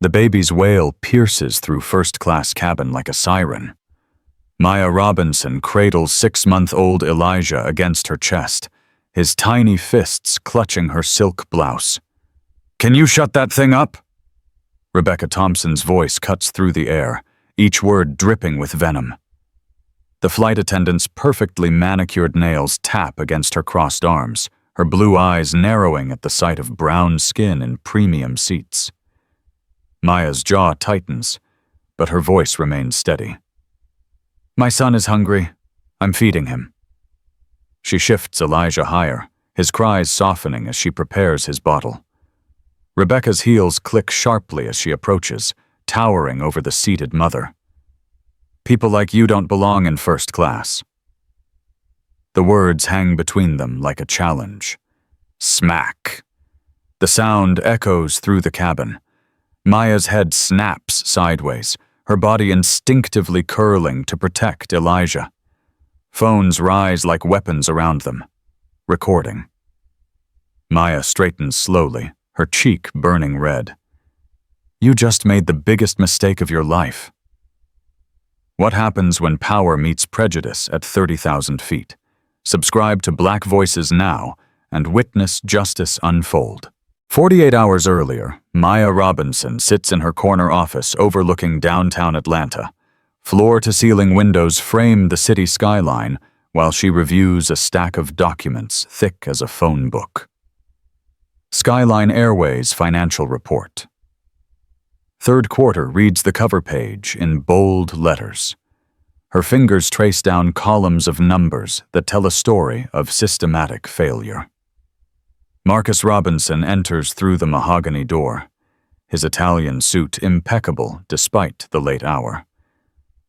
The baby's wail pierces through first-class cabin like a siren. Maya Robinson cradles 6-month-old Elijah against her chest, his tiny fists clutching her silk blouse. "Can you shut that thing up?" Rebecca Thompson's voice cuts through the air, each word dripping with venom. The flight attendant's perfectly manicured nails tap against her crossed arms, her blue eyes narrowing at the sight of brown skin in premium seats. Maya's jaw tightens, but her voice remains steady. "My son is hungry. I'm feeding him." She shifts Elijah higher, his cries softening as she prepares his bottle. Rebecca's heels click sharply as she approaches, towering over the seated mother. "People like you don't belong in first class." The words hang between them like a challenge. Smack. The sound echoes through the cabin. Maya's head snaps sideways, her body instinctively curling to protect Elijah. Phones rise like weapons around them. Recording. Maya straightens slowly, her cheek burning red. "You just made the biggest mistake of your life." What happens when power meets prejudice at 30,000 feet? Subscribe to Black Voices now and witness justice unfold. 48 hours earlier, Maya Robinson sits in her corner office overlooking downtown Atlanta. Floor-to-ceiling windows frame the city skyline while she reviews a stack of documents thick as a phone book. Skyline Airways financial report. Third quarter reads the cover page in bold letters. Her fingers trace down columns of numbers that tell a story of systematic failure. Marcus Robinson enters through the mahogany door, his Italian suit impeccable despite the late hour.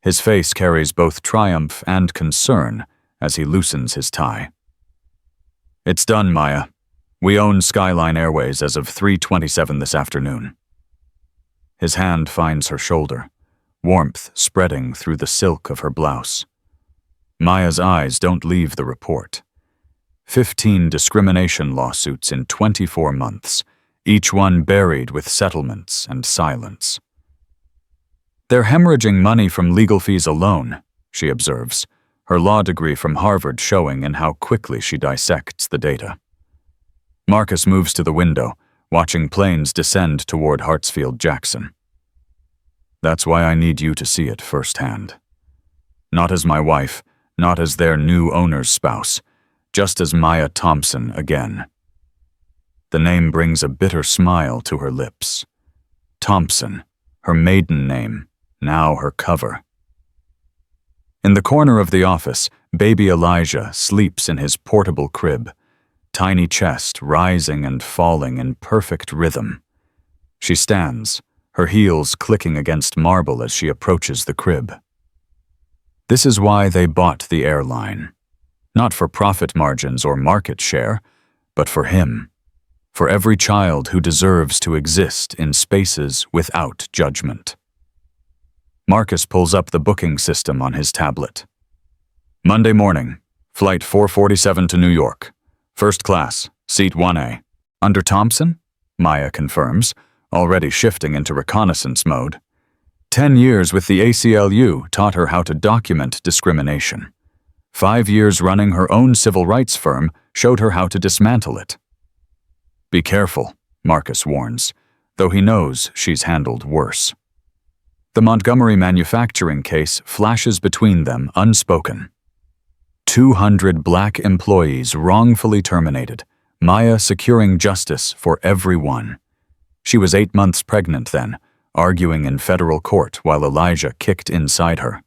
His face carries both triumph and concern as he loosens his tie. "It's done, Maya. We own Skyline Airways as of 3:27 this afternoon." His hand finds her shoulder, warmth spreading through the silk of her blouse. Maya's eyes don't leave the report. 15 discrimination lawsuits in 24 months, each one buried with settlements and silence. "They're hemorrhaging money from legal fees alone," she observes, her law degree from Harvard showing in how quickly she dissects the data. Marcus moves to the window, watching planes descend toward Hartsfield-Jackson. "That's why I need you to see it firsthand. Not as my wife, not as their new owner's spouse, just as Maya Thompson again." The name brings a bitter smile to her lips. Thompson, her maiden name, now her cover. In the corner of the office, baby Elijah sleeps in his portable crib, tiny chest rising and falling in perfect rhythm. She stands, her heels clicking against marble as she approaches the crib. This is why they bought the airline. Not for profit margins or market share, but for him. For every child who deserves to exist in spaces without judgment. Marcus pulls up the booking system on his tablet. "Monday morning, flight 447 to New York. First class, seat 1A. Under Thompson?" Maya confirms, already shifting into reconnaissance mode. 10 years with the ACLU taught her how to document discrimination. 5 years running her own civil rights firm showed her how to dismantle it. "Be careful," Marcus warns, though he knows she's handled worse. The Montgomery manufacturing case flashes between them unspoken. 200 black employees wrongfully terminated, Maya securing justice for every one. She was 8 months pregnant then, arguing in federal court while Elijah kicked inside her.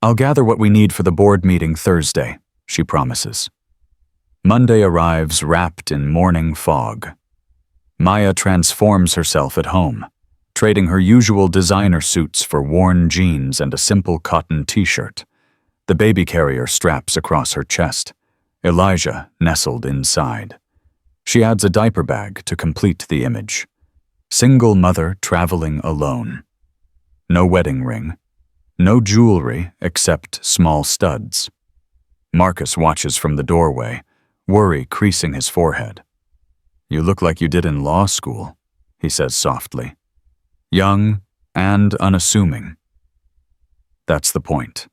"I'll gather what we need for the board meeting Thursday," she promises. Monday arrives wrapped in morning fog. Maya transforms herself at home, trading her usual designer suits for worn jeans and a simple cotton t-shirt. The baby carrier straps across her chest, Elijah nestled inside. She adds a diaper bag to complete the image. Single mother traveling alone. No wedding ring. No jewelry except small studs. Marcus watches from the doorway, worry creasing his forehead. "You look like you did in law school," he says softly. young and unassuming. That's the point.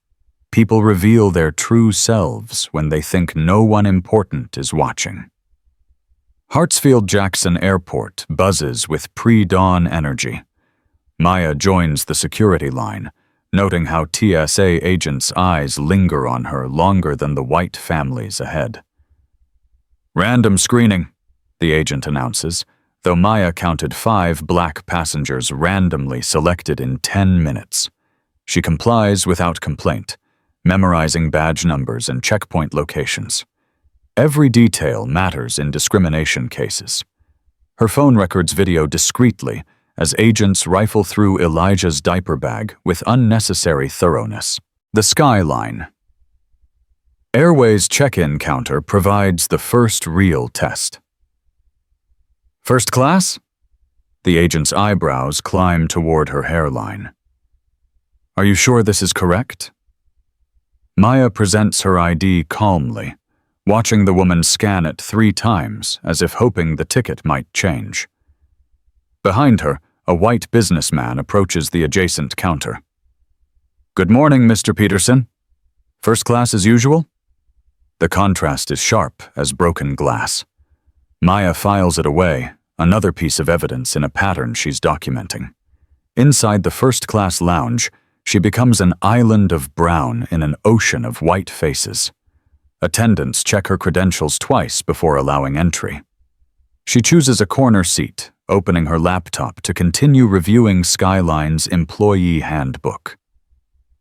People reveal their true selves when they think no one important is watching. Hartsfield-Jackson Airport buzzes with pre-dawn energy. Maya joins the security line, noting how TSA agents' eyes linger on her longer than the white families ahead. "Random screening," the agent announces, though Maya counted 5 black passengers randomly selected in 10 minutes. She complies without complaint, memorizing badge numbers and checkpoint locations. Every detail matters in discrimination cases. Her phone records video discreetly as agents rifle through Elijah's diaper bag with unnecessary thoroughness. The Skyline. Airways check-in counter provides the first real test. "First class?" The agent's eyebrows climb toward her hairline. "Are you sure this is correct?" Maya presents her ID calmly, watching the woman scan it 3 times as if hoping the ticket might change. Behind her, a white businessman approaches the adjacent counter. "Good morning, Mr. Peterson. First class as usual?" The contrast is sharp as broken glass. Maya files it away, another piece of evidence in a pattern she's documenting. Inside the first-class lounge, she becomes an island of brown in an ocean of white faces. Attendants check her credentials twice before allowing entry. She chooses a corner seat, opening her laptop to continue reviewing Skyline's employee handbook.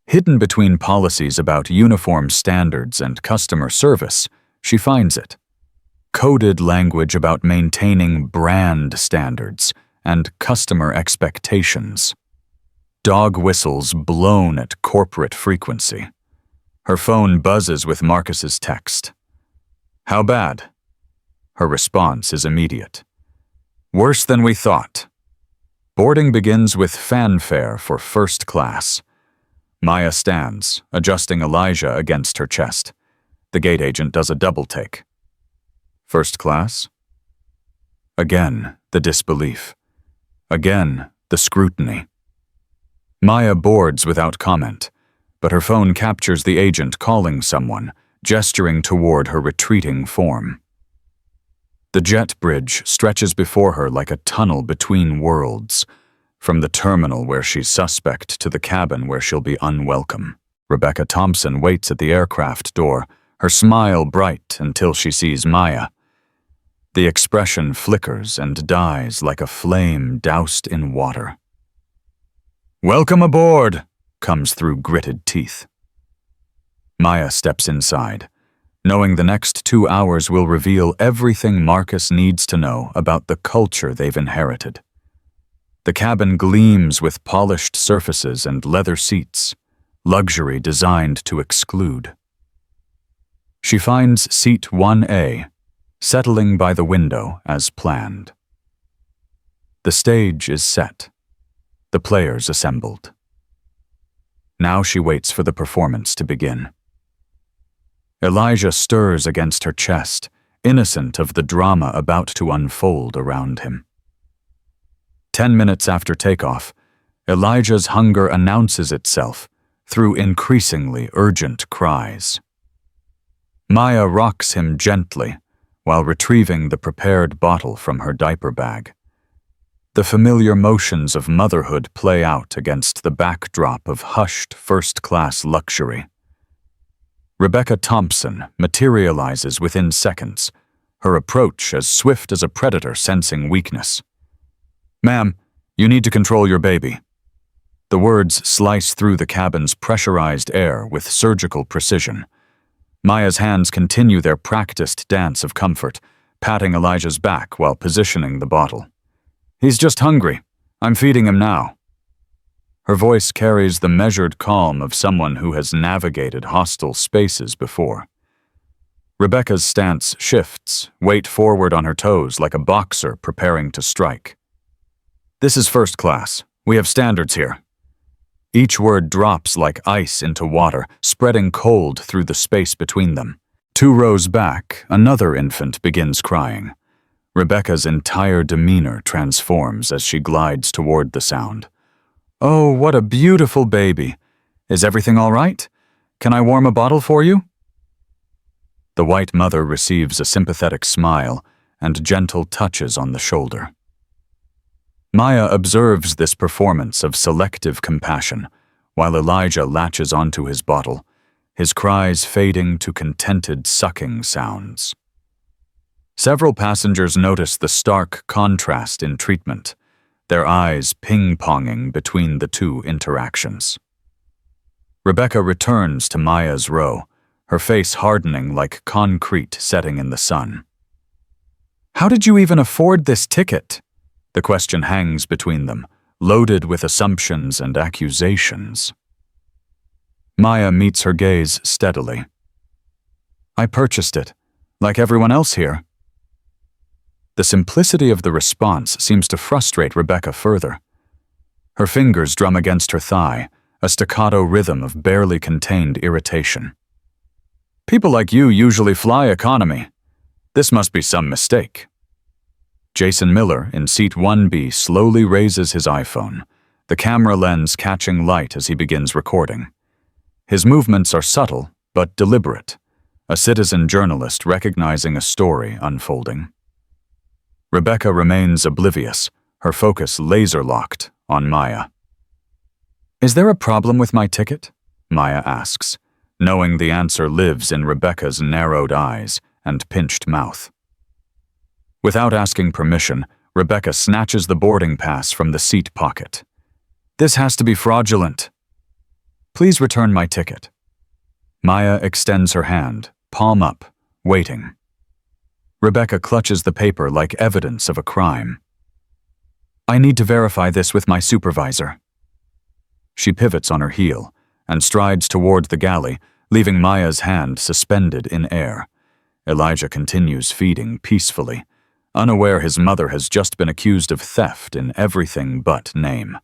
Hidden between policies about uniform standards and customer service, she finds it. Coded language about maintaining brand standards and customer expectations. Dog whistles blown at corporate frequency. Her phone buzzes with Marcus's text. "How bad?" Her response is immediate. "Worse than we thought." Boarding begins with fanfare for first class. Maya stands, adjusting Elijah against her chest. The gate agent does a double take. "First class?" Again, the disbelief. Again, the scrutiny. Maya boards without comment, but her phone captures the agent calling someone, gesturing toward her retreating form. The jet bridge stretches before her like a tunnel between worlds, from the terminal where she's suspect to the cabin where she'll be unwelcome. Rebecca Thompson waits at the aircraft door, her smile bright until she sees Maya. The expression flickers and dies like a flame doused in water. "Welcome aboard," comes through gritted teeth. Maya steps inside, knowing the next 2 hours will reveal everything Marcus needs to know about the culture they've inherited. The cabin gleams with polished surfaces and leather seats, luxury designed to exclude. She finds seat 1A, settling by the window as planned. The stage is set, the players assembled. Now she waits for the performance to begin. Elijah stirs against her chest, innocent of the drama about to unfold around him. 10 minutes after takeoff, Elijah's hunger announces itself through increasingly urgent cries. Maya rocks him gently while retrieving the prepared bottle from her diaper bag. The familiar motions of motherhood play out against the backdrop of hushed first-class luxury. Rebecca Thompson materializes within seconds, her approach as swift as a predator sensing weakness. "Ma'am, you need to control your baby." The words slice through the cabin's pressurized air with surgical precision. Maya's hands continue their practiced dance of comfort, patting Elijah's back while positioning the bottle. "He's just hungry. I'm feeding him now." Her voice carries the measured calm of someone who has navigated hostile spaces before. Rebecca's stance shifts, weight forward on her toes like a boxer preparing to strike. "This is first class. We have standards here." Each word drops like ice into water, spreading cold through the space between them. 2 rows back, another infant begins crying. Rebecca's entire demeanor transforms as she glides toward the sound. "Oh, what a beautiful baby. Is everything all right? Can I warm a bottle for you?" The white mother receives a sympathetic smile and gentle touches on the shoulder. Maya observes this performance of selective compassion, while Elijah latches onto his bottle, his cries fading to contented sucking sounds. Several passengers notice the stark contrast in treatment, their eyes ping-ponging between the two interactions. Rebecca returns to Maya's row, her face hardening like concrete setting in the sun. "How did you even afford this ticket?" The question hangs between them, loaded with assumptions and accusations. Maya meets her gaze steadily. "I purchased it, like everyone else here." The simplicity of the response seems to frustrate Rebecca further. Her fingers drum against her thigh, a staccato rhythm of barely contained irritation. "People like you usually fly economy. This must be some mistake." Jason Miller, in seat 1B, slowly raises his iPhone, the camera lens catching light as he begins recording. His movements are subtle, but deliberate, a citizen journalist recognizing a story unfolding. Rebecca remains oblivious, her focus laser-locked on Maya. "Is there a problem with my ticket?" Maya asks, knowing the answer lives in Rebecca's narrowed eyes and pinched mouth. Without asking permission, Rebecca snatches the boarding pass from the seat pocket. "This has to be fraudulent. Please return my ticket." Maya extends her hand, palm up, waiting. Rebecca clutches the paper like evidence of a crime. "I need to verify this with my supervisor." She pivots on her heel and strides toward the galley, leaving Maya's hand suspended in air. Elijah continues feeding peacefully, unaware his mother has just been accused of theft in everything but name.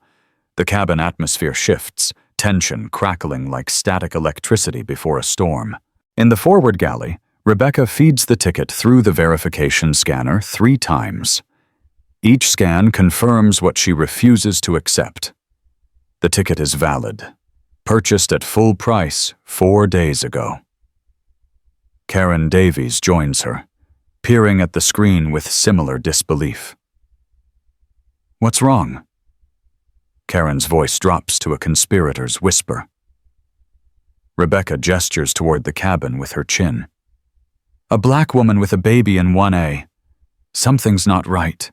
The cabin atmosphere shifts, tension crackling like static electricity before a storm. In the forward galley, Rebecca feeds the ticket through the verification scanner 3 times. Each scan confirms what she refuses to accept. The ticket is valid, purchased at full price 4 days ago. Karen Davies joins her, peering at the screen with similar disbelief. "What's wrong?" Karen's voice drops to a conspirator's whisper. Rebecca gestures toward the cabin with her chin. "A black woman with a baby in 1A. Something's not right."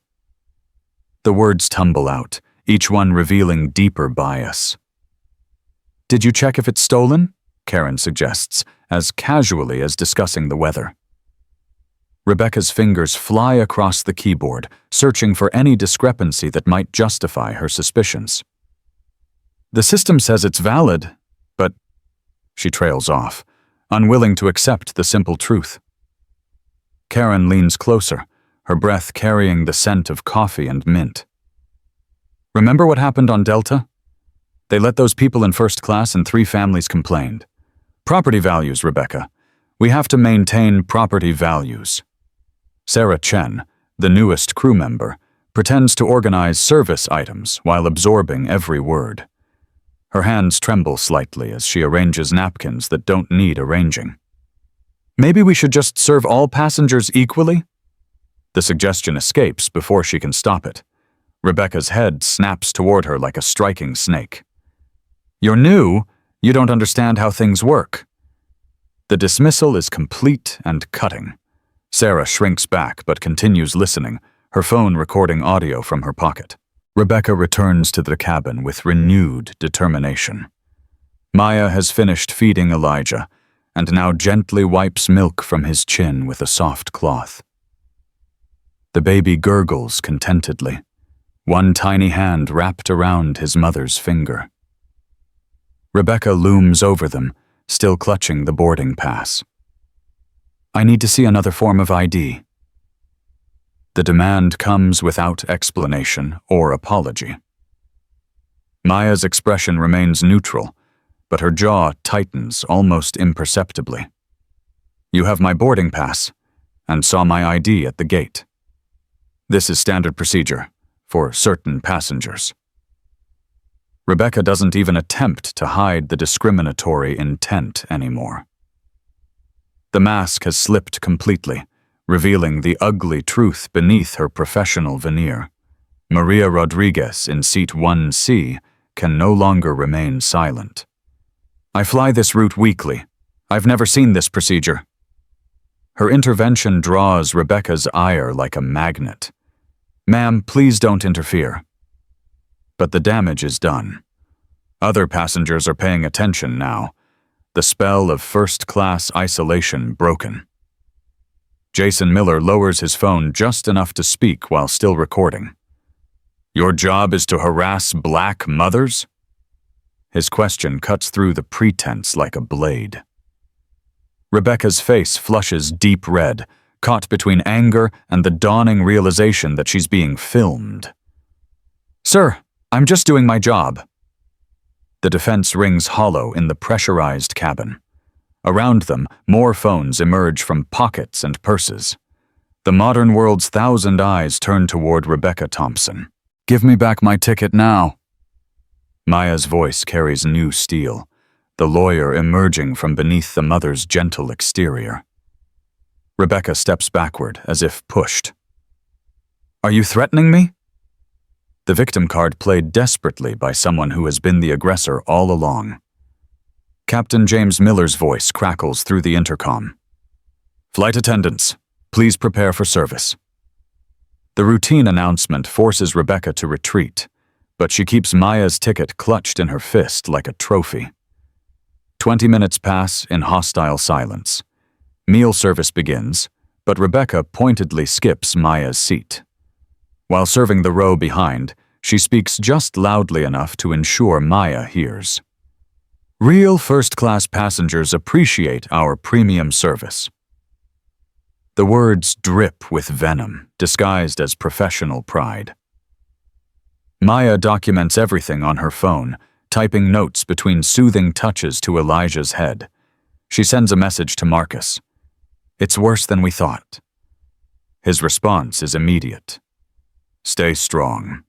The words tumble out, each one revealing deeper bias. "Did you check if it's stolen?" Karen suggests, as casually as discussing the weather. Rebecca's fingers fly across the keyboard, searching for any discrepancy that might justify her suspicions. "The system says it's valid, but—" She trails off, unwilling to accept the simple truth. Karen leans closer, her breath carrying the scent of coffee and mint. "Remember what happened on Delta? They let those people in first class and 3 families complained. Property values, Rebecca. We have to maintain property values." Sarah Chen, the newest crew member, pretends to organize service items while absorbing every word. Her hands tremble slightly as she arranges napkins that don't need arranging. "Maybe we should just serve all passengers equally?" The suggestion escapes before she can stop it. Rebecca's head snaps toward her like a striking snake. "You're new. You don't understand how things work." The dismissal is complete and cutting. Sarah shrinks back but continues listening, her phone recording audio from her pocket. Rebecca returns to the cabin with renewed determination. Maya has finished feeding Elijah and now gently wipes milk from his chin with a soft cloth. The baby gurgles contentedly, one tiny hand wrapped around his mother's finger. Rebecca looms over them, still clutching the boarding pass. "I need to see another form of ID." The demand comes without explanation or apology. Maya's expression remains neutral, but her jaw tightens almost imperceptibly. "You have my boarding pass, and saw my ID at the gate." This is standard procedure for certain passengers. Rebecca doesn't even attempt to hide the discriminatory intent anymore. The mask has slipped completely, revealing the ugly truth beneath her professional veneer. Maria Rodriguez in seat 1C can no longer remain silent. I fly this route weekly. I've never seen this procedure. Her intervention draws Rebecca's ire like a magnet. Ma'am, please don't interfere. But the damage is done. Other passengers are paying attention now, the spell of first-class isolation broken. Jason Miller lowers his phone just enough to speak while still recording. Your job is to harass black mothers? His question cuts through the pretense like a blade. Rebecca's face flushes deep red, caught between anger and the dawning realization that she's being filmed. Sir, I'm just doing my job. The defense rings hollow in the pressurized cabin. Around them, more phones emerge from pockets and purses. The modern world's thousand eyes turn toward Rebecca Thompson. Give me back my ticket now. Maya's voice carries new steel, the lawyer emerging from beneath the mother's gentle exterior. Rebecca steps backward as if pushed. Are you threatening me? The victim card played desperately by someone who has been the aggressor all along. Captain James Miller's voice crackles through the intercom. Flight attendants, please prepare for service. The routine announcement forces Rebecca to retreat, but she keeps Maya's ticket clutched in her fist like a trophy. 20 minutes pass in hostile silence. Meal service begins, but Rebecca pointedly skips Maya's seat. While serving the row behind, she speaks just loudly enough to ensure Maya hears. Real first-class passengers appreciate our premium service. The words drip with venom, disguised as professional pride. Maya documents everything on her phone, typing notes between soothing touches to Elijah's head. She sends a message to Marcus. It's worse than we thought. His response is immediate. Stay strong.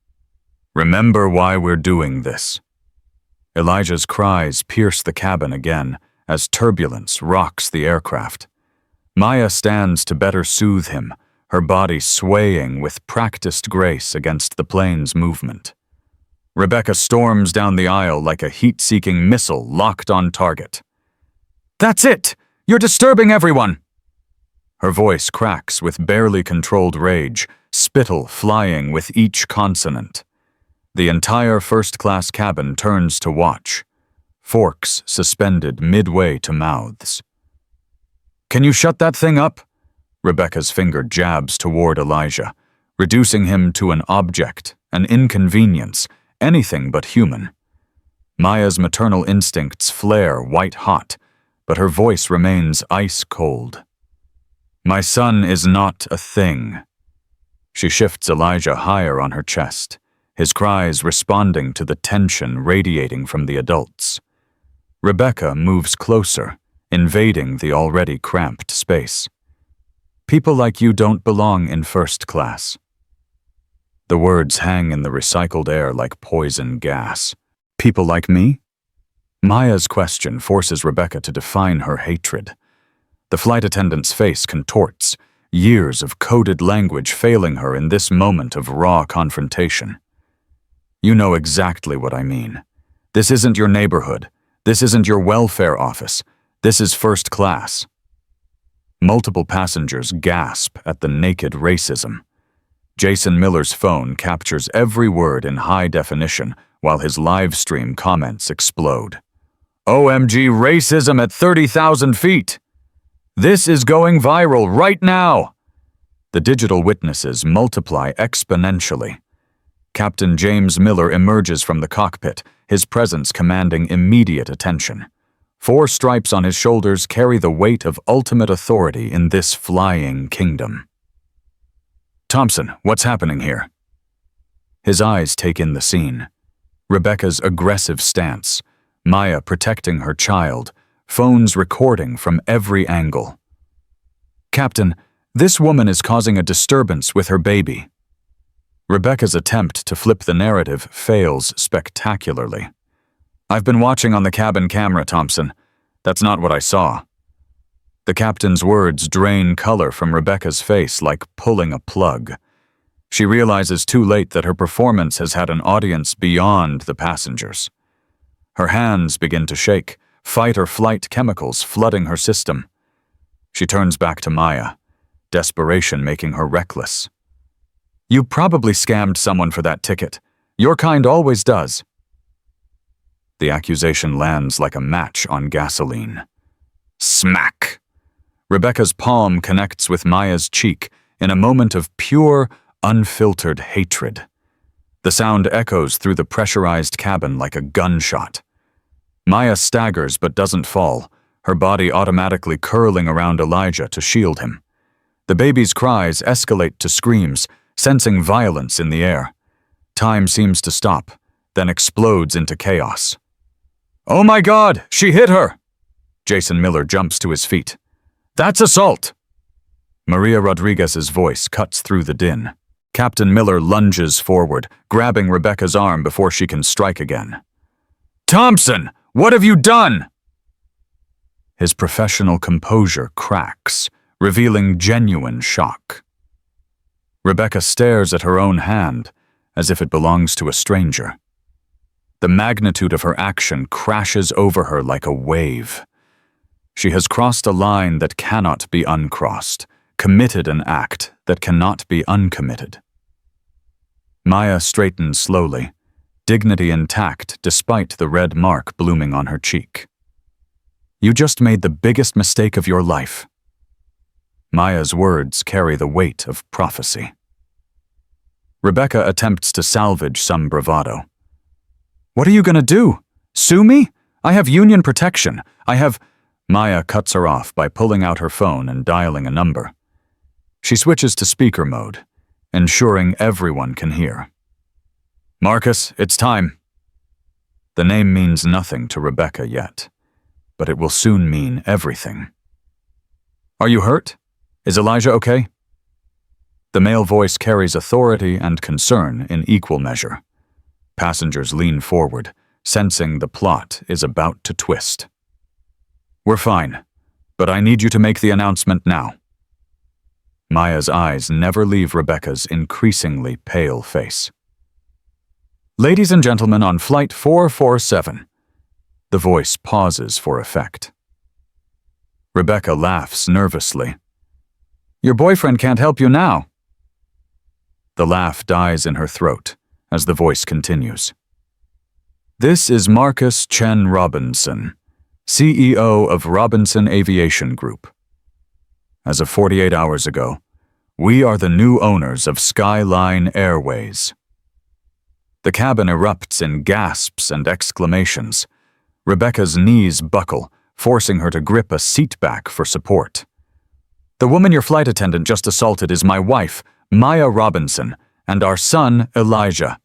Remember why we're doing this. Elijah's cries pierce the cabin again as turbulence rocks the aircraft. Maya stands to better soothe him, her body swaying with practiced grace against the plane's movement. Rebecca storms down the aisle like a heat-seeking missile locked on target. That's it! You're disturbing everyone! Her voice cracks with barely controlled rage, spittle flying with each consonant. The entire first-class cabin turns to watch, forks suspended midway to mouths. Can you shut that thing up? Rebecca's finger jabs toward Elijah, reducing him to an object, an inconvenience, anything but human. Maya's maternal instincts flare white-hot, but her voice remains ice-cold. My son is not a thing. She shifts Elijah higher on her chest, his cries responding to the tension radiating from the adults. Rebecca moves closer, invading the already cramped space. People like you don't belong in first class. The words hang in the recycled air like poison gas. People like me? Maya's question forces Rebecca to define her hatred. The flight attendant's face contorts, years of coded language failing her in this moment of raw confrontation. You know exactly what I mean. This isn't your neighborhood. This isn't your welfare office. This is first class. Multiple passengers gasp at the naked racism. Jason Miller's phone captures every word in high definition while his live stream comments explode. OMG racism at 30,000 feet! This is going viral right now! The digital witnesses multiply exponentially. Captain James Miller emerges from the cockpit, his presence commanding immediate attention. 4 stripes on his shoulders carry the weight of ultimate authority in this flying kingdom. Thompson, what's happening here? His eyes take in the scene. Rebecca's aggressive stance, Maya protecting her child, phones recording from every angle. Captain, this woman is causing a disturbance with her baby. Rebecca's attempt to flip the narrative fails spectacularly. "I've been watching on the cabin camera, Thompson. That's not what I saw." The captain's words drain color from Rebecca's face like pulling a plug. She realizes too late that her performance has had an audience beyond the passengers. Her hands begin to shake, fight-or-flight chemicals flooding her system. She turns back to Maya, desperation making her reckless. "You probably scammed someone for that ticket. Your kind always does." The accusation lands like a match on gasoline. Smack! Rebecca's palm connects with Maya's cheek in a moment of pure, unfiltered hatred. The sound echoes through the pressurized cabin like a gunshot. Maya staggers but doesn't fall, her body automatically curling around Elijah to shield him. The baby's cries escalate to screams, sensing violence in the air. Time seems to stop, then explodes into chaos. "Oh my God, she hit her!" Jason Miller jumps to his feet. "That's assault!" Maria Rodriguez's voice cuts through the din. Captain Miller lunges forward, grabbing Rebecca's arm before she can strike again. "Thompson, what have you done?" His professional composure cracks, revealing genuine shock. Rebecca stares at her own hand, as if it belongs to a stranger. The magnitude of her action crashes over her like a wave. She has crossed a line that cannot be uncrossed, committed an act that cannot be uncommitted. Maya straightens slowly, dignity intact despite the red mark blooming on her cheek. "You just made the biggest mistake of your life." Maya's words carry the weight of prophecy. Rebecca attempts to salvage some bravado. "What are you going to do? Sue me? I have union protection. I have—" Maya cuts her off by pulling out her phone and dialing a number. She switches to speaker mode, ensuring everyone can hear. "Marcus, it's time." The name means nothing to Rebecca yet, but it will soon mean everything. "Are you hurt? Is Elijah okay?" The male voice carries authority and concern in equal measure. Passengers lean forward, sensing the plot is about to twist. "We're fine, but I need you to make the announcement now." Maya's eyes never leave Rebecca's increasingly pale face. "Ladies and gentlemen on Flight 447. The voice pauses for effect. Rebecca laughs nervously. "Your boyfriend can't help you now." The laugh dies in her throat as the voice continues. "This is Marcus Chen Robinson, CEO of Robinson Aviation Group. As of 48 hours ago, we are the new owners of Skyline Airways." The cabin erupts in gasps and exclamations. Rebecca's knees buckle, forcing her to grip a seat back for support. "The woman your flight attendant just assaulted is my wife, Maya Robinson, and our son, Elijah."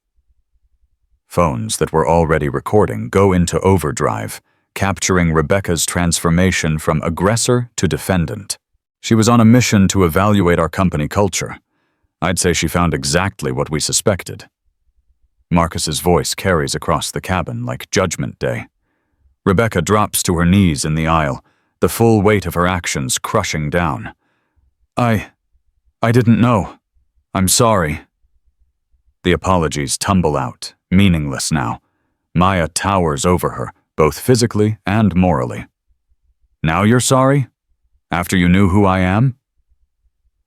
Phones that were already recording go into overdrive, capturing Rebecca's transformation from aggressor to defendant. She was on a mission to evaluate our company culture. I'd say she found exactly what we suspected. Marcus's voice carries across the cabin like Judgment Day. Rebecca drops to her knees in the aisle, the full weight of her actions crushing down. I didn't know. I'm sorry." The apologies tumble out, meaningless now. Maya towers over her, both physically and morally. "Now you're sorry? After you knew who I am?"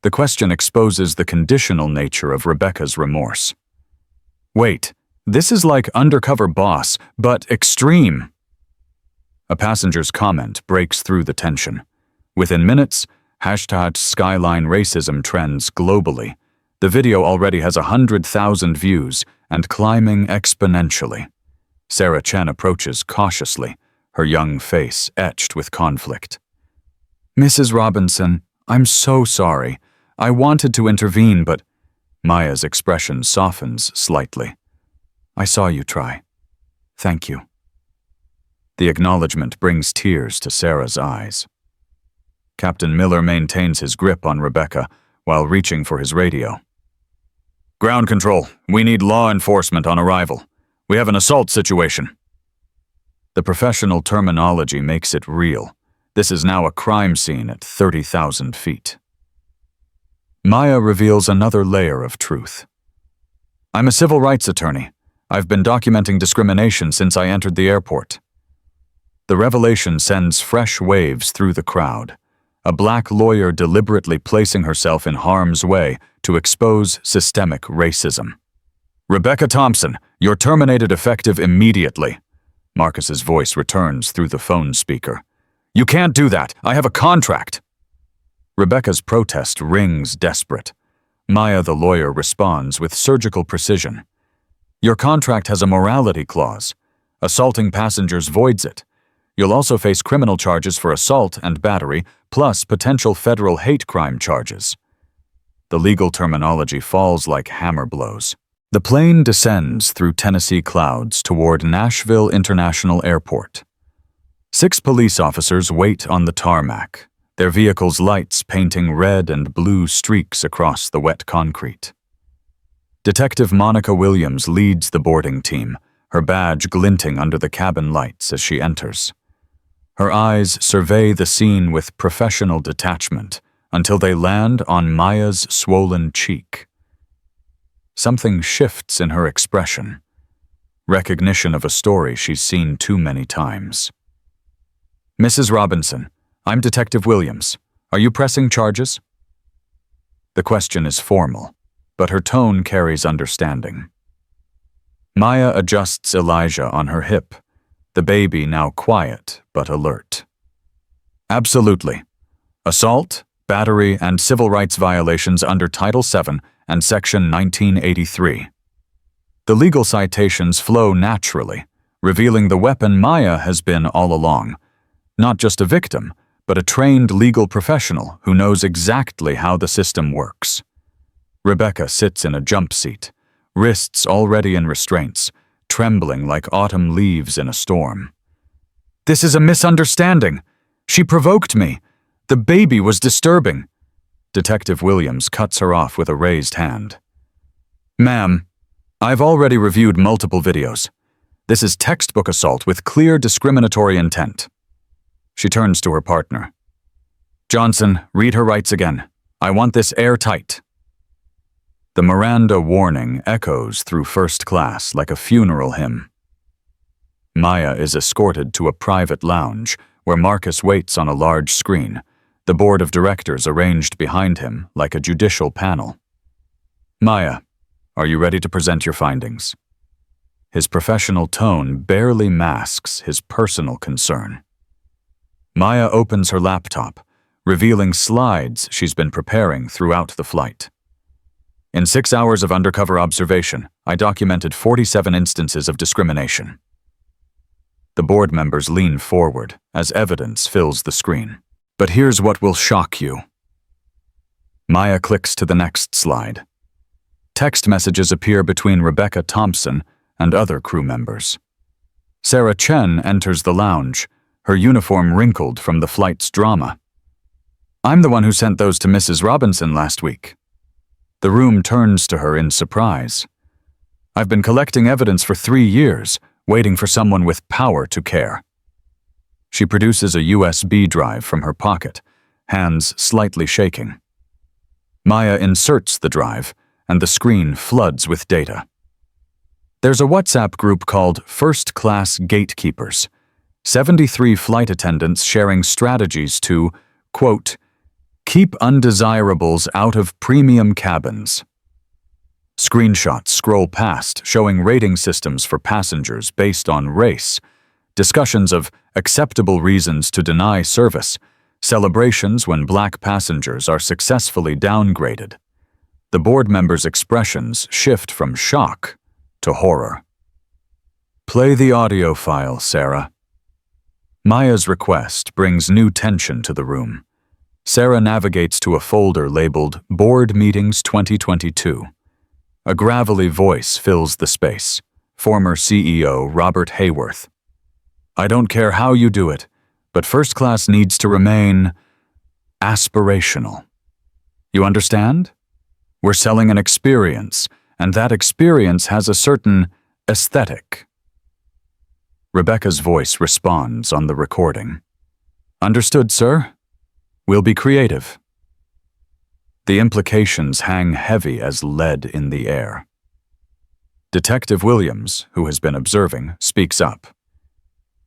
The question exposes the conditional nature of Rebecca's remorse. "Wait, this is like Undercover Boss, but extreme." A passenger's comment breaks through the tension. Within minutes, #Skyline racism trends globally. The video already has 100,000 views and climbing exponentially. Sarah Chen approaches cautiously, her young face etched with conflict. "Mrs. Robinson, I'm so sorry. I wanted to intervene, but—" Maya's expression softens slightly. "I saw you try. Thank you." The acknowledgement brings tears to Sarah's eyes. Captain Miller maintains his grip on Rebecca while reaching for his radio. Ground control, we need law enforcement on arrival. We have an assault situation. The professional terminology makes it real. This is now a crime scene at 30,000 feet. Maya reveals another layer of truth. I'm a civil rights attorney. I've been documenting discrimination since I entered the airport. The revelation sends fresh waves through the crowd. A black lawyer deliberately placing herself in harm's way to expose systemic racism. Rebecca Thompson, you're terminated effective immediately. Marcus's voice returns through the phone speaker. You can't do that. I have a contract. Rebecca's protest rings desperate. Maya, the lawyer, responds with surgical precision. Your contract has a morality clause. Assaulting passengers voids it. You'll also face criminal charges for assault and battery, plus potential federal hate crime charges. The legal terminology falls like hammer blows. The plane descends through Tennessee clouds toward Nashville International Airport. 6 police officers wait on the tarmac, their vehicle's lights painting red and blue streaks across the wet concrete. Detective Monica Williams leads the boarding team, her badge glinting under the cabin lights as she enters. Her eyes survey the scene with professional detachment until they land on Maya's swollen cheek. Something shifts in her expression. Recognition of a story she's seen too many times. Mrs. Robinson, I'm Detective Williams. Are you pressing charges? The question is formal, but her tone carries understanding. Maya adjusts Elijah on her hip, the baby now quiet but alert. Absolutely. Assault, battery, and civil rights violations under Title VII and Section 1983. The legal citations flow naturally, revealing the weapon Maya has been all along. Not just a victim, but a trained legal professional who knows exactly how the system works. Rebecca sits in a jump seat, wrists already in restraints, trembling like autumn leaves in a storm. This is a misunderstanding. She provoked me. The baby was disturbing. Detective Williams cuts her off with a raised hand. Ma'am, I've already reviewed multiple videos. This is textbook assault with clear discriminatory intent. She turns to her partner. Johnson, read her rights again. I want this airtight. The Miranda warning echoes through first class like a funeral hymn. Maya is escorted to a private lounge where Marcus waits on a large screen, the board of directors arranged behind him like a judicial panel. Maya, are you ready to present your findings? His professional tone barely masks his personal concern. Maya opens her laptop, revealing slides she's been preparing throughout the flight. In 6 hours of undercover observation, I documented 47 instances of discrimination. The board members lean forward as evidence fills the screen. But here's what will shock you. Maya clicks to the next slide. Text messages appear between Rebecca Thompson and other crew members. Sarah Chen enters the lounge, her uniform wrinkled from the flight's drama. I'm the one who sent those to Mrs. Robinson last week. The room turns to her in surprise. I've been collecting evidence for 3 years, waiting for someone with power to care. She produces a USB drive from her pocket, hands slightly shaking. Maya inserts the drive, and the screen floods with data. There's a WhatsApp group called First Class Gatekeepers, 73 flight attendants sharing strategies to, quote, keep undesirables out of premium cabins. Screenshots scroll past, showing rating systems for passengers based on race, discussions of acceptable reasons to deny service, celebrations when black passengers are successfully downgraded. The board members' expressions shift from shock to horror. Play the audio file, Sarah. Maya's request brings new tension to the room. Sarah navigates to a folder labeled Board Meetings 2022. A gravelly voice fills the space. Former CEO Robert Hayworth. I don't care how you do it, but first class needs to remain aspirational. You understand? We're selling an experience, and that experience has a certain aesthetic. Rebecca's voice responds on the recording. Understood, sir? We'll be creative. The implications hang heavy as lead in the air. Detective Williams, who has been observing, speaks up.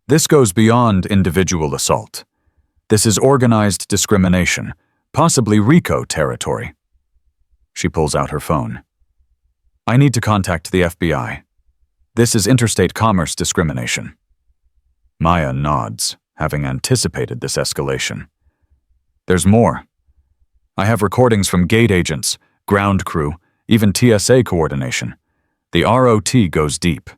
This goes beyond individual assault. This is organized discrimination, possibly RICO territory. She pulls out her phone. I need to contact the FBI. This is interstate commerce discrimination. Maya nods, having anticipated this escalation. There's more. I have recordings from gate agents, ground crew, even TSA coordination. The ROT goes deep.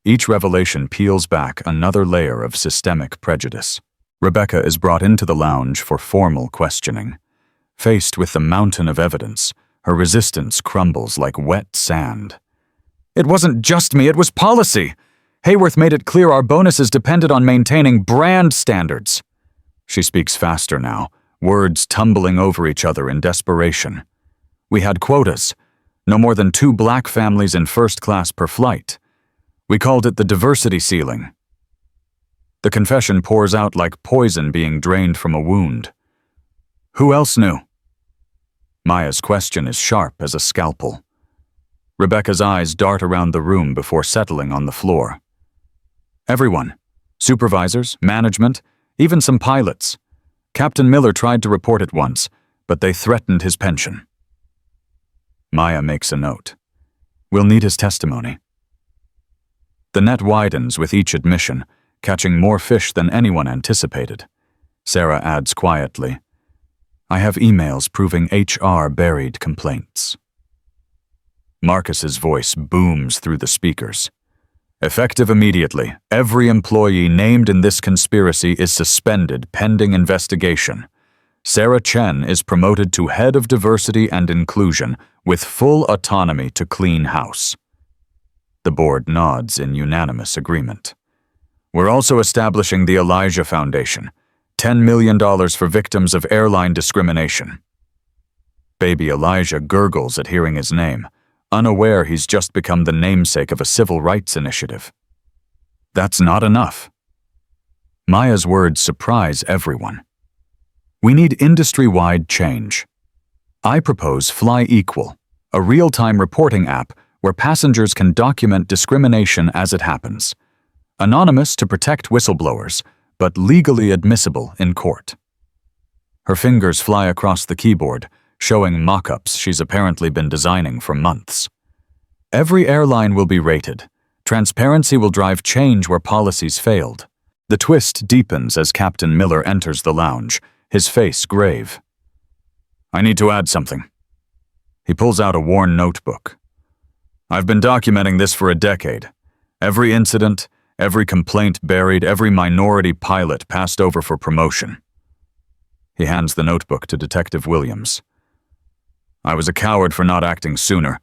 Each revelation peels back another layer of systemic prejudice. Rebecca is brought into the lounge for formal questioning. Faced with the mountain of evidence, her resistance crumbles like wet sand. It wasn't just me, it was policy. Hayworth made it clear our bonuses depended on maintaining brand standards. She speaks faster now, words tumbling over each other in desperation. We had quotas, no more than 2 black families in first class per flight. We called it the diversity ceiling. The confession pours out like poison being drained from a wound. Who else knew? Maya's question is sharp as a scalpel. Rebecca's eyes dart around the room before settling on the floor. Everyone. Supervisors, management, even some pilots. Captain Miller tried to report it once, but they threatened his pension. Maya makes a note. We'll need his testimony. The net widens with each admission, catching more fish than anyone anticipated. Sarah adds quietly, I have emails proving HR buried complaints. Marcus's voice booms through the speakers. Effective immediately, every employee named in this conspiracy is suspended pending investigation. Sarah Chen is promoted to Head of Diversity and Inclusion with full autonomy to clean house. The board nods in unanimous agreement. We're also establishing the Elijah Foundation, $10 million for victims of airline discrimination. Baby Elijah gurgles at hearing his name, unaware he's just become the namesake of a civil rights initiative. That's not enough. Maya's words surprise everyone. We need industry-wide change. I propose Fly Equal, a real-time reporting app where passengers can document discrimination as it happens. Anonymous to protect whistleblowers, but legally admissible in court. Her fingers fly across the keyboard, showing mock-ups she's apparently been designing for months. Every airline will be rated. Transparency will drive change where policies failed. The twist deepens as Captain Miller enters the lounge, his face grave. I need to add something. He pulls out a worn notebook. I've been documenting this for a decade. Every incident, every complaint buried, every minority pilot passed over for promotion. He hands the notebook to Detective Williams. I was a coward for not acting sooner,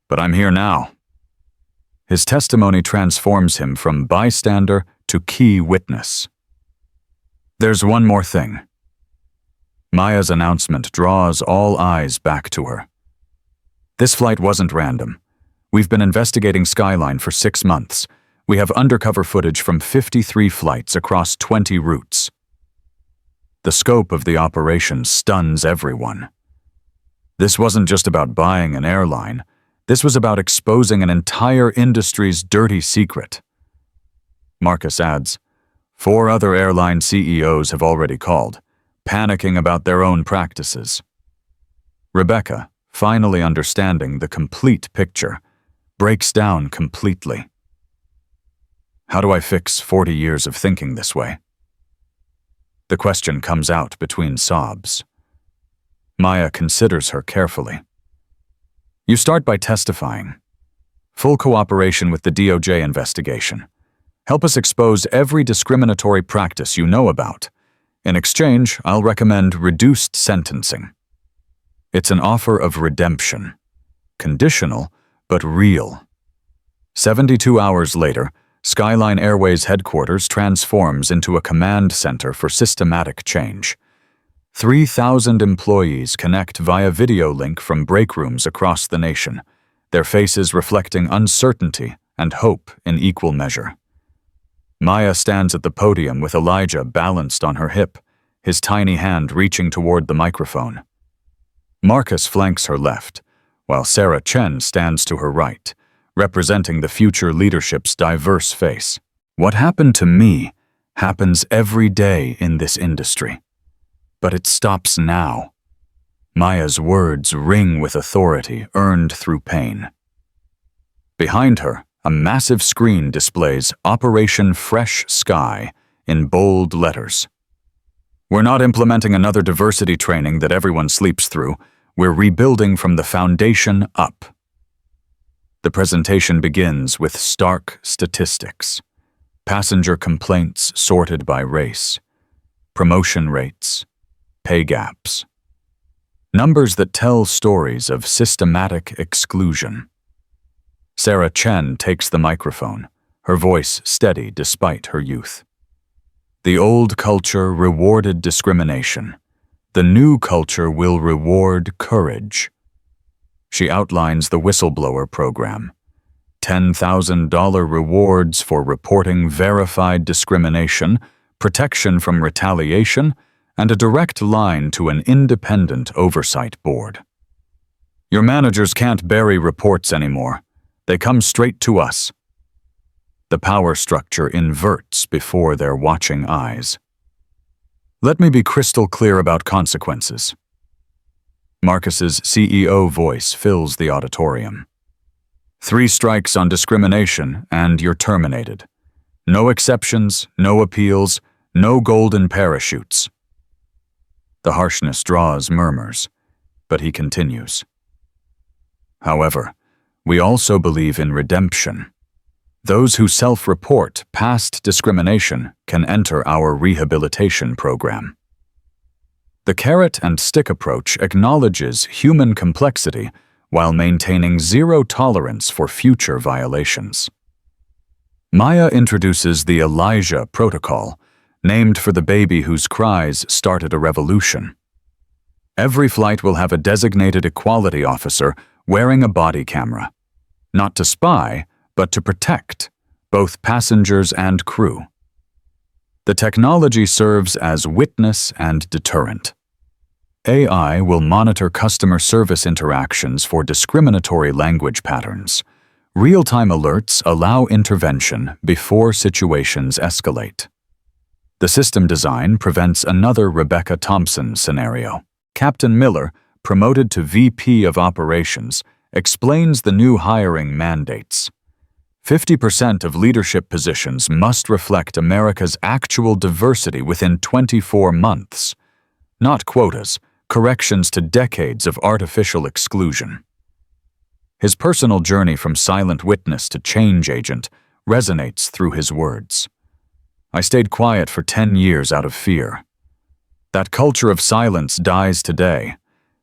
but I'm here now. His testimony transforms him from bystander to key witness. There's one more thing. Maya's announcement draws all eyes back to her. This flight wasn't random. We've been investigating Skyline for 6 months. We have undercover footage from 53 flights across 20 routes. The scope of the operation stuns everyone. This wasn't just about buying an airline. This was about exposing an entire industry's dirty secret. Marcus adds, 4 other airline CEOs have already called, panicking about their own practices. Rebecca, finally understanding the complete picture, breaks down completely. How do I fix 40 years of thinking this way? The question comes out between sobs. Maya considers her carefully. You start by testifying. Full cooperation with the DOJ investigation. Help us expose every discriminatory practice you know about. In exchange, I'll recommend reduced sentencing. It's an offer of redemption. Conditional, but real. 72 hours later, Skyline Airways headquarters transforms into a command center for systematic change. 3,000 employees connect via video link from break rooms across the nation, their faces reflecting uncertainty and hope in equal measure. Maya stands at the podium with Elijah balanced on her hip, his tiny hand reaching toward the microphone. Marcus flanks her left, while Sarah Chen stands to her right, representing the future leadership's diverse face. What happened to me happens every day in this industry. But it stops now. Maya's words ring with authority earned through pain. Behind her, a massive screen displays Operation Fresh Sky in bold letters. We're not implementing another diversity training that everyone sleeps through. We're rebuilding from the foundation up. The presentation begins with stark statistics. Passenger complaints sorted by race. Promotion rates. Pay gaps. Numbers that tell stories of systematic exclusion. Sarah Chen takes the microphone, her voice steady despite her youth. The old culture rewarded discrimination. The new culture will reward courage. She outlines the whistleblower program. $10,000 rewards for reporting verified discrimination, protection from retaliation, and a direct line to an independent oversight board. Your managers can't bury reports anymore. They come straight to us. The power structure inverts before their watching eyes. Let me be crystal clear about consequences. Marcus's CEO voice fills the auditorium. 3 strikes on discrimination and you're terminated. No exceptions, no appeals, no golden parachutes. The harshness draws murmurs, but he continues. However, we also believe in redemption. Those who self-report past discrimination can enter our rehabilitation program. The carrot and stick approach acknowledges human complexity while maintaining zero tolerance for future violations. Maya introduces the Elijah Protocol, named for the baby whose cries started a revolution. Every flight will have a designated equality officer wearing a body camera, not to spy, but to protect both passengers and crew. The technology serves as witness and deterrent. AI will monitor customer service interactions for discriminatory language patterns. Real-time alerts allow intervention before situations escalate. The system design prevents another Rebecca Thompson scenario. Captain Miller, promoted to VP of Operations, explains the new hiring mandates. 50% of leadership positions must reflect America's actual diversity within 24 months. Not quotas, corrections to decades of artificial exclusion. His personal journey from silent witness to change agent resonates through his words. I stayed quiet for 10 years out of fear. That culture of silence dies today.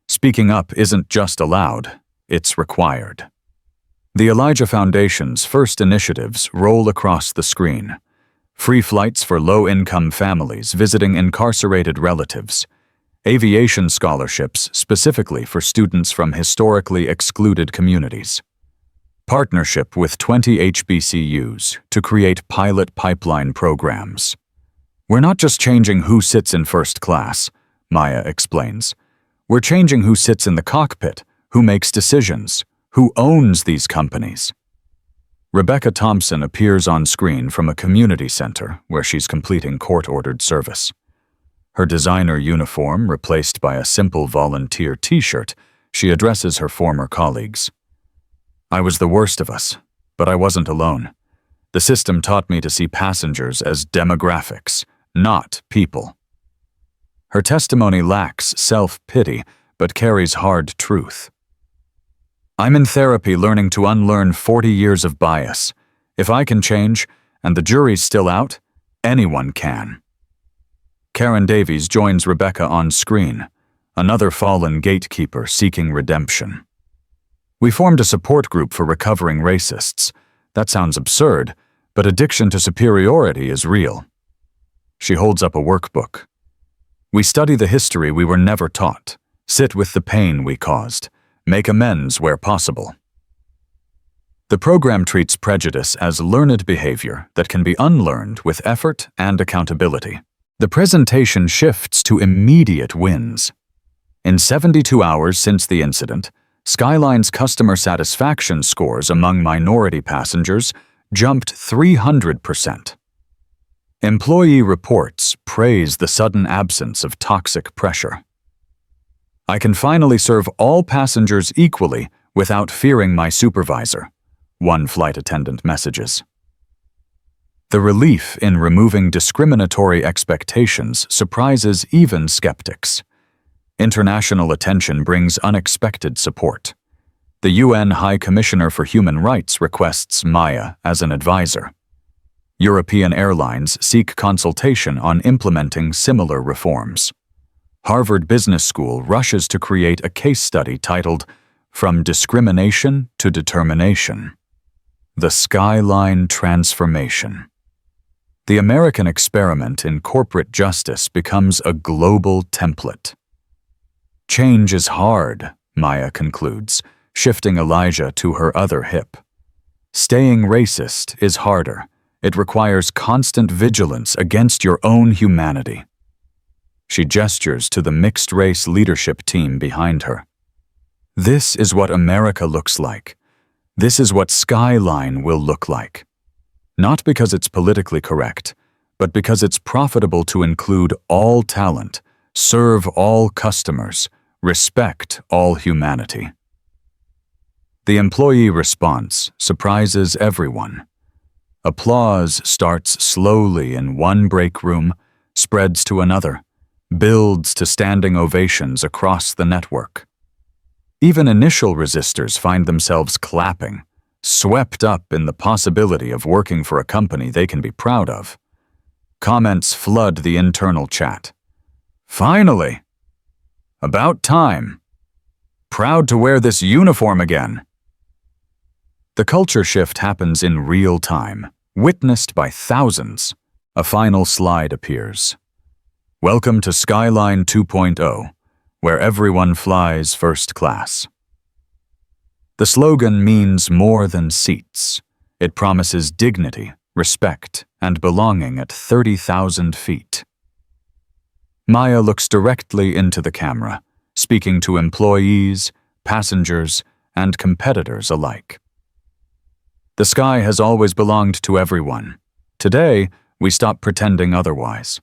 Speaking up isn't just allowed, it's required. The Elijah Foundation's first initiatives roll across the screen. Free flights for low-income families visiting incarcerated relatives. Aviation scholarships specifically for students from historically excluded communities. Partnership with 20 HBCUs to create pilot pipeline programs. We're not just changing who sits in first class, Maya explains. We're changing who sits in the cockpit, who makes decisions, who owns these companies. Rebecca Thompson appears on screen from a community center where she's completing court-ordered service. Her designer uniform replaced by a simple volunteer t-shirt, she addresses her former colleagues. I was the worst of us, but I wasn't alone. The system taught me to see passengers as demographics, not people. Her testimony lacks self-pity, but carries hard truth. I'm in therapy learning to unlearn 40 years of bias. If I can change, and the jury's still out, anyone can. Karen Davies joins Rebecca on screen, another fallen gatekeeper seeking redemption. We formed a support group for recovering racists. That sounds absurd, but addiction to superiority is real. She holds up a workbook. We study the history we were never taught, sit with the pain we caused, make amends where possible. The program treats prejudice as learned behavior that can be unlearned with effort and accountability. The presentation shifts to immediate wins. In 72 hours since the incident, Skyline's customer satisfaction scores among minority passengers jumped 300%. Employee reports praise the sudden absence of toxic pressure. I can finally serve all passengers equally without fearing my supervisor, one flight attendant messages. The relief in removing discriminatory expectations surprises even skeptics. International attention brings unexpected support. The UN High Commissioner for Human Rights requests Maya as an advisor. European airlines seek consultation on implementing similar reforms. Harvard Business School rushes to create a case study titled From Discrimination to Determination: The Skyline Transformation. The American experiment in corporate justice becomes a global template. Change is hard, Maya concludes, shifting Elijah to her other hip. Staying racist is harder. It requires constant vigilance against your own humanity. She gestures to the mixed-race leadership team behind her. This is what America looks like. This is what Skyline will look like. Not because it's politically correct, but because it's profitable to include all talent, serve all customers, respect all humanity. The employee response surprises everyone. Applause starts slowly in one break room, spreads to another, builds to standing ovations across the network. Even initial resistors find themselves clapping, swept up in the possibility of working for a company they can be proud of. Comments flood the internal chat. Finally! About time! Proud to wear this uniform again! The culture shift happens in real time, witnessed by thousands. A final slide appears. Welcome to Skyline 2.0, where everyone flies first class. The slogan means more than seats. It promises dignity, respect, and belonging at 30,000 feet. Maya looks directly into the camera, speaking to employees, passengers, and competitors alike. The sky has always belonged to everyone. Today, we stop pretending otherwise.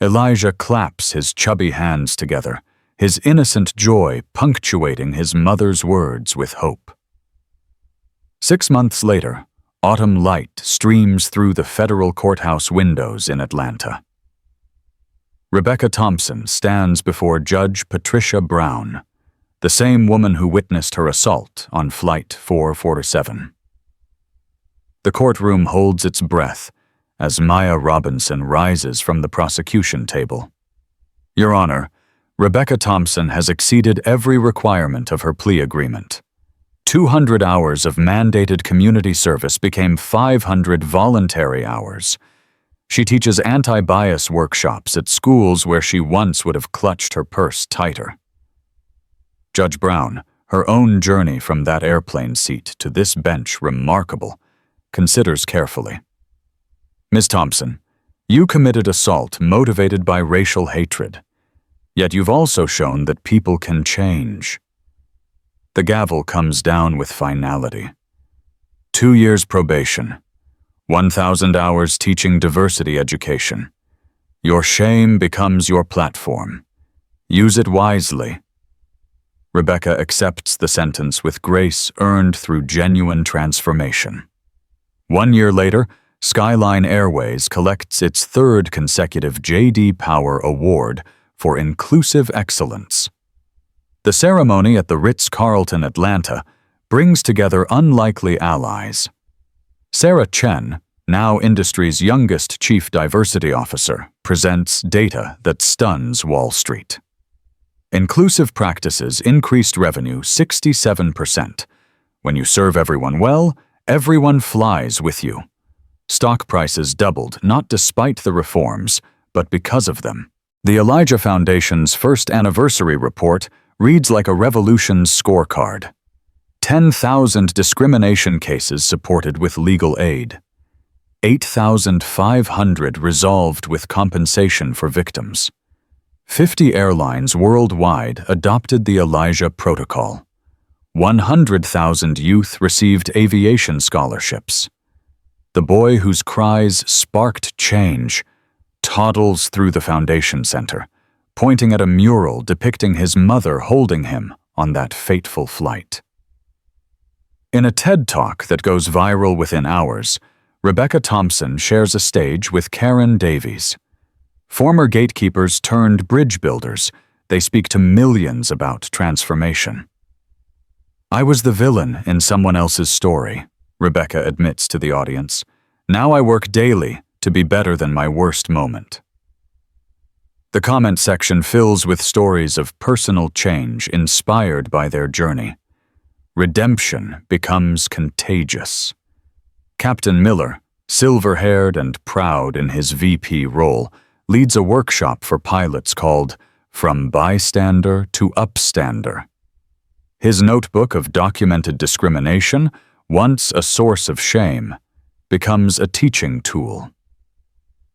Elijah claps his chubby hands together, his innocent joy punctuating his mother's words with hope. 6 months later, autumn light streams through the federal courthouse windows in Atlanta. Rebecca Thompson stands before Judge Patricia Brown, the same woman who witnessed her assault on Flight 447. The courtroom holds its breath as Maya Robinson rises from the prosecution table. Your Honor, Rebecca Thompson has exceeded every requirement of her plea agreement. 200 hours of mandated community service became 500 voluntary hours. She teaches anti-bias workshops at schools where she once would have clutched her purse tighter. Judge Brown, her own journey from that airplane seat to this bench remarkable, considers carefully. Ms. Thompson, you committed assault motivated by racial hatred, yet you've also shown that people can change. The gavel comes down with finality. 2 years probation, 1,000 hours teaching diversity education. Your shame becomes your platform. Use it wisely. Rebecca accepts the sentence with grace earned through genuine transformation. 1 year later, Skyline Airways collects its 3rd consecutive J.D. Power Award for Inclusive Excellence. The ceremony at the Ritz-Carlton, Atlanta, brings together unlikely allies. Sarah Chen, now industry's youngest chief diversity officer, presents data that stuns Wall Street. Inclusive practices increased revenue 67%. When you serve everyone well, everyone flies with you. Stock prices doubled, not despite the reforms, but because of them. The Elijah Foundation's first anniversary report reads like a revolution's scorecard. 10,000 discrimination cases supported with legal aid. 8,500 resolved with compensation for victims. 50 airlines worldwide adopted the Elijah Protocol. 100,000 youth received aviation scholarships. The boy whose cries sparked change toddles through the Foundation Center, pointing at a mural depicting his mother holding him on that fateful flight. In a TED Talk that goes viral within hours, Rebecca Thompson shares a stage with Karen Davies. Former gatekeepers turned bridge builders, they speak to millions about transformation. "I was the villain in someone else's story," Rebecca admits to the audience. "Now I work daily to be better than my worst moment." The comment section fills with stories of personal change inspired by their journey. Redemption becomes contagious. Captain Miller, silver-haired and proud in his VP role, leads a workshop for pilots called From Bystander to Upstander. His notebook of documented discrimination, once a source of shame, becomes a teaching tool.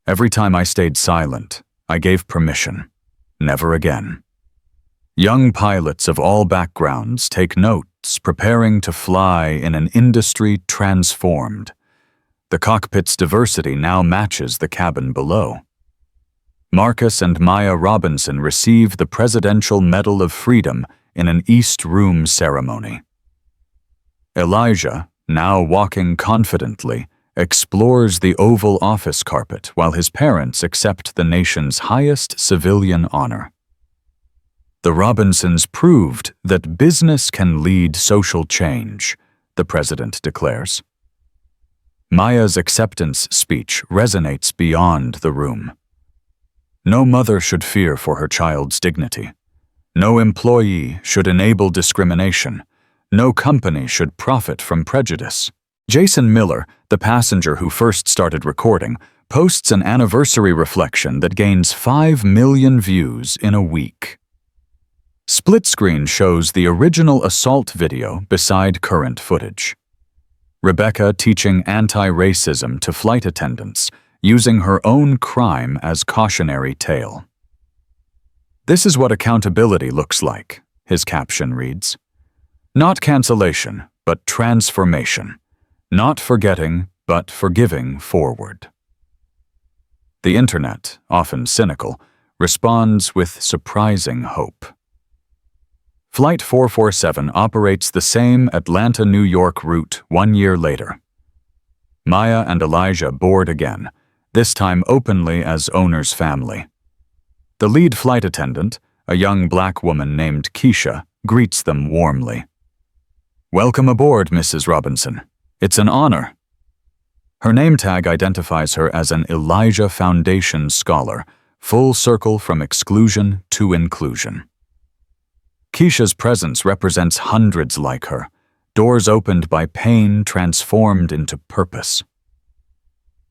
"Every time I stayed silent, I gave permission. Never again." Young pilots of all backgrounds take notes, preparing to fly in an industry transformed. The cockpit's diversity now matches the cabin below. Marcus and Maya Robinson receive the Presidential Medal of Freedom in an East Room ceremony. Elijah, now walking confidently, explores the Oval Office carpet while his parents accept the nation's highest civilian honor. The Robinsons proved that business can lead social change, the president declares. Maya's acceptance speech resonates beyond the room. No mother should fear for her child's dignity. No employee should enable discrimination. No company should profit from prejudice. Jason Miller, the passenger who first started recording, posts an anniversary reflection that gains 5 million views in a week. Split screen shows the original assault video beside current footage. Rebecca teaching anti-racism to flight attendants, using her own crime as cautionary tale. "This is what accountability looks like," his caption reads. "Not cancellation, but transformation. Not forgetting, but forgiving forward." The internet, often cynical, responds with surprising hope. Flight 447 operates the same Atlanta-New York route 1 year later. Maya and Elijah board again, this time openly as owner's family. The lead flight attendant, a young black woman named Keisha, greets them warmly. "Welcome aboard, Mrs. Robinson. It's an honor." Her name tag identifies her as an Elijah Foundation scholar, full circle from exclusion to inclusion. Keisha's presence represents hundreds like her, doors opened by pain transformed into purpose.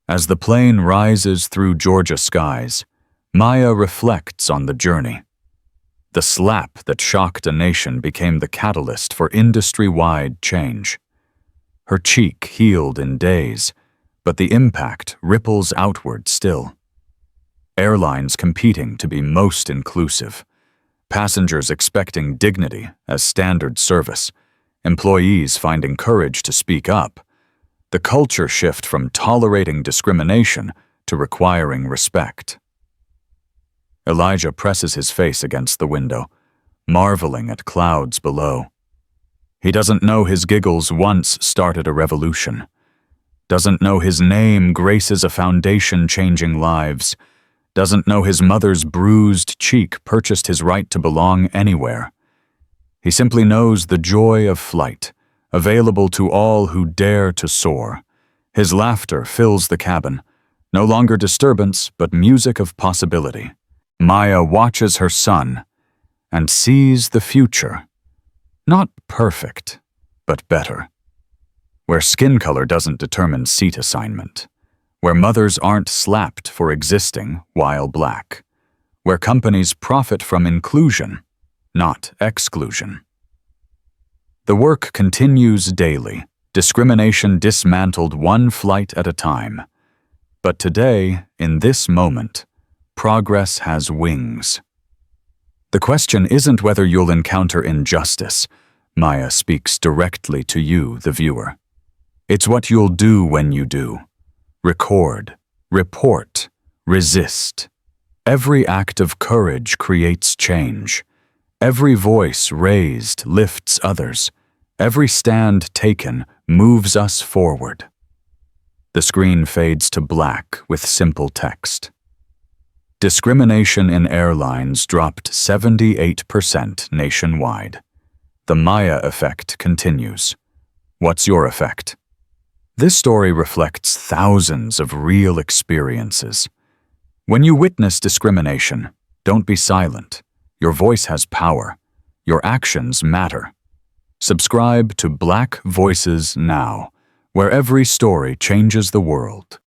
As the plane rises through Georgia skies, Maya reflects on the journey. The slap that shocked a nation became the catalyst for industry-wide change. Her cheek healed in days, but the impact ripples outward still. Airlines competing to be most inclusive, passengers expecting dignity as standard service, employees finding courage to speak up, the culture shift from tolerating discrimination to requiring respect. Elijah presses his face against the window, marveling at clouds below. He doesn't know his giggles once started a revolution. Doesn't know his name graces a foundation changing lives. Doesn't know his mother's bruised cheek purchased his right to belong anywhere. He simply knows the joy of flight, available to all who dare to soar. His laughter fills the cabin, no longer disturbance, but music of possibility. Maya watches her son and sees the future. Not perfect, but better. Where skin color doesn't determine seat assignment. Where mothers aren't slapped for existing while black. Where companies profit from inclusion, not exclusion. The work continues daily, discrimination dismantled one flight at a time. But today, in this moment, progress has wings. The question isn't whether you'll encounter injustice. Maya speaks directly to you, the viewer. It's what you'll do when you do. Record, report, resist. Every act of courage creates change. Every voice raised lifts others. Every stand taken moves us forward. The screen fades to black with simple text. Discrimination in airlines dropped 78% nationwide. The Maya effect continues. What's your effect? This story reflects thousands of real experiences. When you witness discrimination, don't be silent. Your voice has power. Your actions matter. Subscribe to Black Voices now, where every story changes the world.